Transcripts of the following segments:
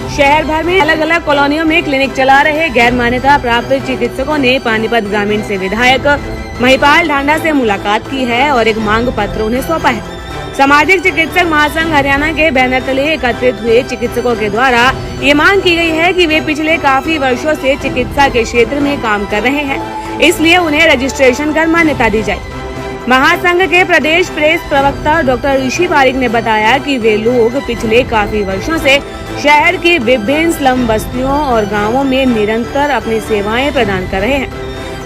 शहर भर में अलग अलग कॉलोनियों में क्लिनिक चला रहे गैर मान्यता प्राप्त चिकित्सकों ने पानीपत ग्रामीण से विधायक महिपाल ढांडा से मुलाकात की है और एक मांग पत्र उन्हें सौंपा है। सामाजिक चिकित्सक महासंघ हरियाणा के बैनर तले एकत्रित हुए चिकित्सकों के द्वारा ये मांग की गई है कि वे पिछले काफी वर्षों से चिकित्सा के क्षेत्र में काम कर रहे हैं, इसलिए उन्हें रजिस्ट्रेशन कर मान्यता दी जाए। महासंघ के प्रदेश प्रेस प्रवक्ता डॉक्टर ऋषि पारिक ने बताया कि वे लोग पिछले काफी वर्षों से शहर की विभिन्न स्लम बस्तियों और गांवों में निरंतर अपनी सेवाएं प्रदान कर रहे हैं,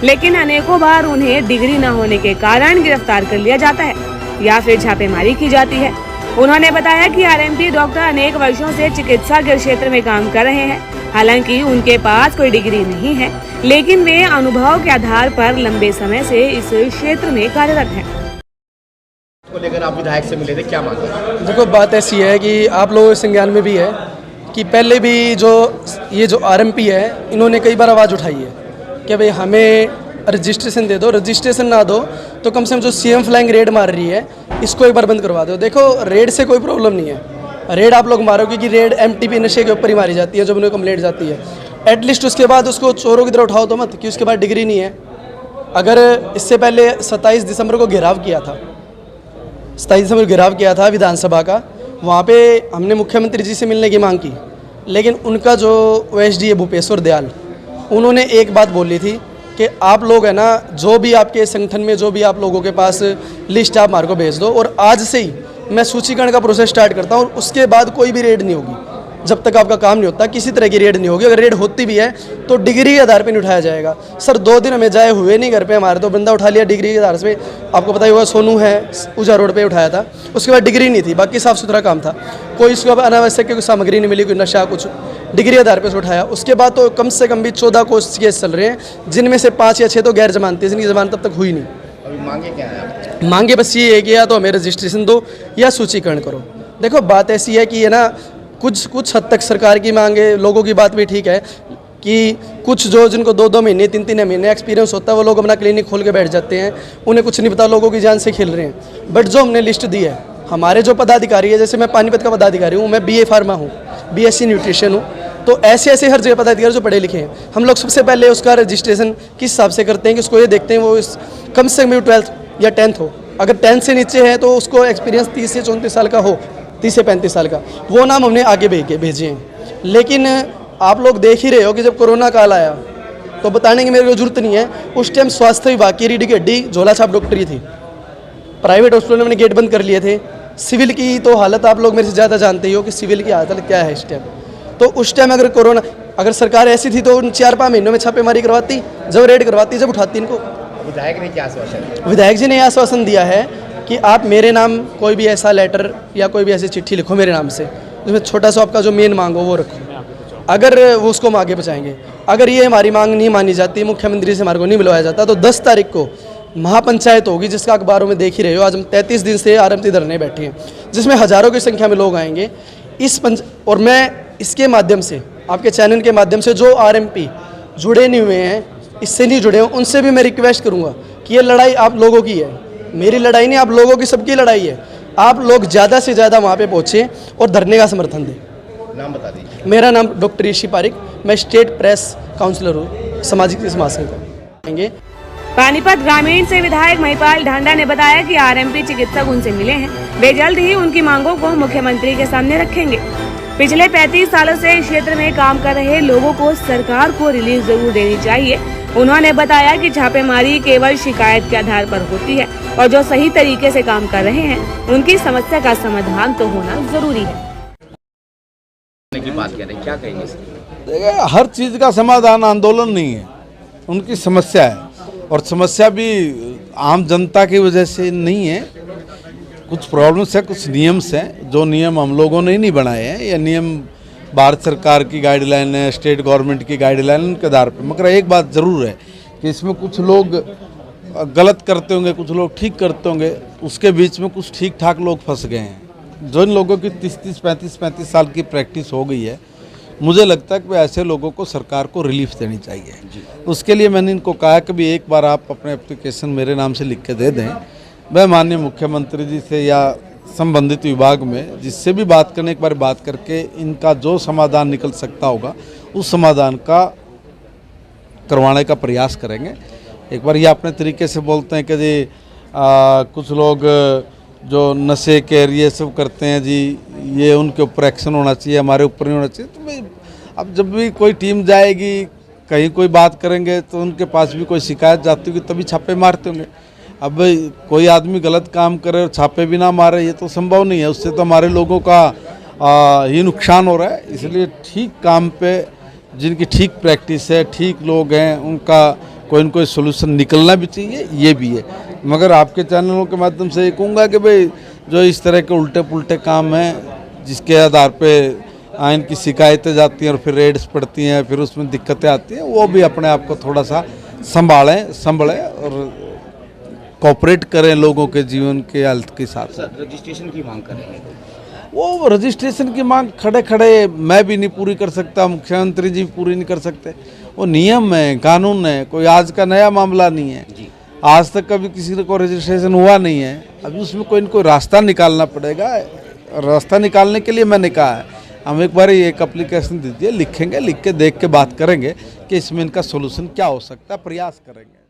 लेकिन अनेकों बार उन्हें डिग्री न होने के कारण गिरफ्तार कर लिया जाता है या फिर छापेमारी की जाती है। उन्होंने बताया कि आरएमपी डॉक्टर अनेक वर्षों से चिकित्सा के क्षेत्र में काम कर रहे हैं, हालांकि उनके पास कोई डिग्री नहीं है, लेकिन वे अनुभव के आधार पर लंबे समय से इस क्षेत्र में कार्यरत हैं। को लेकर आप विधायक से मिले थे, क्या मांगा? देखो, बात ऐसी है कि आप लोगों के संज्ञान में भी है कि पहले भी ये जो आरएमपी है, इन्होंने कई बार आवाज़ उठाई है कि भाई हमें रजिस्ट्रेशन दे दो, रजिस्ट्रेशन ना दो तो कम से कम जो सीएम फ्लाइंग रेड मार रही है इसको एक बार बंद करवा दो। देखो, रेड से कोई प्रॉब्लम नहीं है, रेड आप लोग मारोगे कि रेड एमटीपी नशे के ऊपर ही मारी जाती है जब उन्हें कंप्लेंट जाती है। एटलीस्ट उसके बाद उसको चोरों की तरह उठाओ तो मत कि उसके बाद डिग्री नहीं है। अगर इससे पहले 27 दिसंबर को घेराव किया था, 27 दिसंबर को घेराव किया था विधानसभा का, वहाँ पे हमने मुख्यमंत्री जी से मिलने की मांग की, लेकिन उनका जो ओएसडी है भूपेश्वर दयाल, उन्होंने एक बात बोली थी कि आप लोग है ना, जो भी आपके संगठन में जो भी आप लोगों के पास लिस्ट आप हमारे को भेज दो और आज से ही मैं सूचीकरण का प्रोसेस स्टार्ट करता हूँ और उसके बाद कोई भी रेड नहीं होगी जब तक आपका काम नहीं होता, किसी तरह की रेड नहीं होगी। अगर रेड होती भी है तो डिग्री के आधार पे नहीं उठाया जाएगा। सर 2 दिन हमें जाए हुए नहीं घर पे, हमारे तो बंदा उठा लिया डिग्री के आधार पे। आपको पता ही होगा, सोनू है ऊजा रोड पे उठाया था, उसके बाद डिग्री नहीं थी, बाकी साफ सुथरा काम था, कोई उसके बाद अनावश्यक कोई सामग्री नहीं मिली, कोई नशा कुछ, डिग्री आधार पे उठाया। उसके बाद तो कम से कम भी 14 केस चल रहे हैं, जिनमें से 5 या 6 तो गैर जमानती, जिनकी जमानत तब तक हुई नहीं। अभी मांगे क्या है? मांगे बस ये है कि या तो हमें रजिस्ट्रेशन दो या सूचीकरण करो। देखो, बात ऐसी है कि है ना, कुछ हद तक सरकार की मांगे, लोगों की बात भी ठीक है कि कुछ जो जिनको 2-2 महीने 3-3 महीने एक्सपीरियंस होता है वो लोग अपना क्लिनिक खोल के बैठ जाते हैं, उन्हें कुछ नहीं पता, लोगों की जान से खेल रहे हैं। बट जो हमने लिस्ट दी है, हमारे जो पदाधिकारी है, जैसे मैं पानीपत का पदाधिकारी हूँ, मैं BA फार्मा हूँ, BSc न्यूट्रिशन हूँ, तो ऐसे हर जगह पदाधिकारी जो पढ़े लिखे हैं, हम लोग सबसे पहले उसका रजिस्ट्रेशन किस हिसाब से करते हैं कि उसको ये देखते हैं वो कम से कम 12th या 10th हो। अगर 10th से नीचे है तो उसको एक्सपीरियंस 30 से 34 साल का हो, 30 से 35 साल का, वो नाम हमने आगे भेजे हैं। लेकिन आप लोग देख ही रहे हो कि जब कोरोना काल आया तो बताने की मेरे को जरूरत नहीं है, उस टाइम स्वास्थ्य विभाग की रीढ़ की हड्डी झोला छाप डॉक्टरी थी, प्राइवेट हॉस्पिटल में गेट बंद कर लिए थे। सिविल की तो हालत आप लोग मेरे से ज़्यादा जानते ही हो कि सिविल की हालत क्या है इस टाइम। तो उस टाइम अगर सरकार ऐसी थी तो 4-5 महीनों में छापेमारी करवाती, जब रेड करवाती, जब उठाती इनको। विधायक ने क्या आश्वासन? विधायक जी ने यह आश्वासन दिया है कि आप मेरे नाम कोई भी ऐसा लेटर या कोई भी ऐसी चिट्ठी लिखो मेरे नाम से, जिसमें छोटा सा आपका जो मेन मांग हो वो रखो, अगर वो उसको हम आगे पहुँचाएंगे। अगर ये हमारी मांग नहीं मानी जाती, मुख्यमंत्री से हमारे को नहीं मिलवाया जाता, तो 10 तारीख को महापंचायत होगी, जिसका अखबारों में देख ही रहे हो। आज हम 33 दिन से आरएमपी धरने बैठे हैं, जिसमें हज़ारों की संख्या में लोग आएंगे। और मैं इसके माध्यम से, आपके चैनल के माध्यम से, जो आरएमपी जुड़े नहीं हुए हैं, इससे नहीं जुड़े हैं, उनसे भी मैं रिक्वेस्ट करूँगा कि ये लड़ाई आप लोगों की है, मेरी लड़ाई नहीं, आप लोगों की, सबकी लड़ाई है। आप लोग ज़्यादा से ज़्यादा वहाँ पे पहुँचे और धरने का समर्थन दें। नाम बता दीजिए। मेरा नाम डॉक्टर ऋषि पारिक, मैं स्टेट प्रेस काउंसिलर हूँ सामाजिक महासंघ का। पानीपत ग्रामीण से विधायक महिपाल ढांडा ने बताया कि आरएमपी चिकित्सक उनसे मिले हैं, वे जल्द ही उनकी मांगों को मुख्यमंत्री के सामने रखेंगे। पिछले 35 सालों से इस क्षेत्र में काम कर रहे लोगों को सरकार को रिलीफ जरूर देनी चाहिए। उन्होंने बताया कि छापेमारी केवल शिकायत के आधार पर होती है और जो सही तरीके से काम कर रहे हैं उनकी समस्या का समाधान तो होना जरूरी है। की बात कह रहे हैं, क्या कहेंगे? देखिए, हर चीज़ का समाधान आंदोलन नहीं है, उनकी समस्या है, और समस्या भी आम जनता की वजह से नहीं है। कुछ प्रॉब्लम्स है, कुछ नियम्स हैं, जो नियम हम लोगों ने ही नहीं बनाए हैं, या नियम भारत सरकार की गाइडलाइन है, स्टेट गवर्नमेंट की गाइडलाइन के आधार पर। मगर एक बात ज़रूर है कि इसमें कुछ लोग गलत करते होंगे, कुछ लोग ठीक करते होंगे, उसके बीच में कुछ ठीक ठाक लोग फंस गए हैं। जो इन लोगों की 30-30, 35-35 साल की प्रैक्टिस हो गई है, मुझे लगता है कि ऐसे लोगों को सरकार को रिलीफ देनी चाहिए। उसके लिए मैंने इनको कहा कि भी एक बार आप अपने एप्लीकेशन मेरे नाम से लिख के दे दें, मैं माननीय मुख्यमंत्री जी से या संबंधित विभाग में जिससे भी बात करने, एक बार बात करके इनका जो समाधान निकल सकता होगा उस समाधान का करवाने का प्रयास करेंगे। एक बार ये अपने तरीके से बोलते हैं कि जी कुछ लोग जो नशे के ये सब करते हैं जी, ये उनके ऊपर एक्शन होना चाहिए, हमारे ऊपर नहीं होना चाहिए। तो भाई अब जब भी कोई टीम जाएगी, कहीं कोई बात करेंगे तो उनके पास भी कोई शिकायत जाती होगी तभी छापे मारते होंगे। अब कोई आदमी गलत काम करे और छापे भी ना मारे, ये तो संभव नहीं है। उससे तो हमारे लोगों का ही नुकसान हो रहा है। इसलिए ठीक काम पे जिनकी ठीक प्रैक्टिस है, ठीक लोग हैं, उनका कोई न कोई सोल्यूशन निकलना भी चाहिए, ये भी है। मगर आपके चैनलों के माध्यम से ये कहूँगा कि भाई जो इस तरह के उल्टे पुल्टे काम हैं जिसके आधार पे आइन की शिकायतें जाती हैं और फिर रेड्स पड़ती हैं, फिर उसमें दिक्कतें आती हैं, वो भी अपने आप को थोड़ा सा संभालें और कोऑपरेट करें लोगों के जीवन के हेल्थ के साथ। रजिस्ट्रेशन की मांग कर रहे हैं, वो रजिस्ट्रेशन की मांग खड़े खड़े मैं भी नहीं पूरी कर सकता, मुख्यमंत्री जी भी पूरी नहीं कर सकते। वो नियम है, कानून है, कोई आज का नया मामला नहीं है। आज तक कभी किसी को रजिस्ट्रेशन हुआ नहीं है। अभी उसमें कोई न कोई रास्ता निकालना पड़ेगा। रास्ता निकालने के लिए मैंने कहा है हम एक बार एक एप्लीकेशन दीजिए, लिखेंगे, लिख के देख के बात करेंगे कि इसमें इनका सोल्यूशन क्या हो सकता है, प्रयास करेंगे।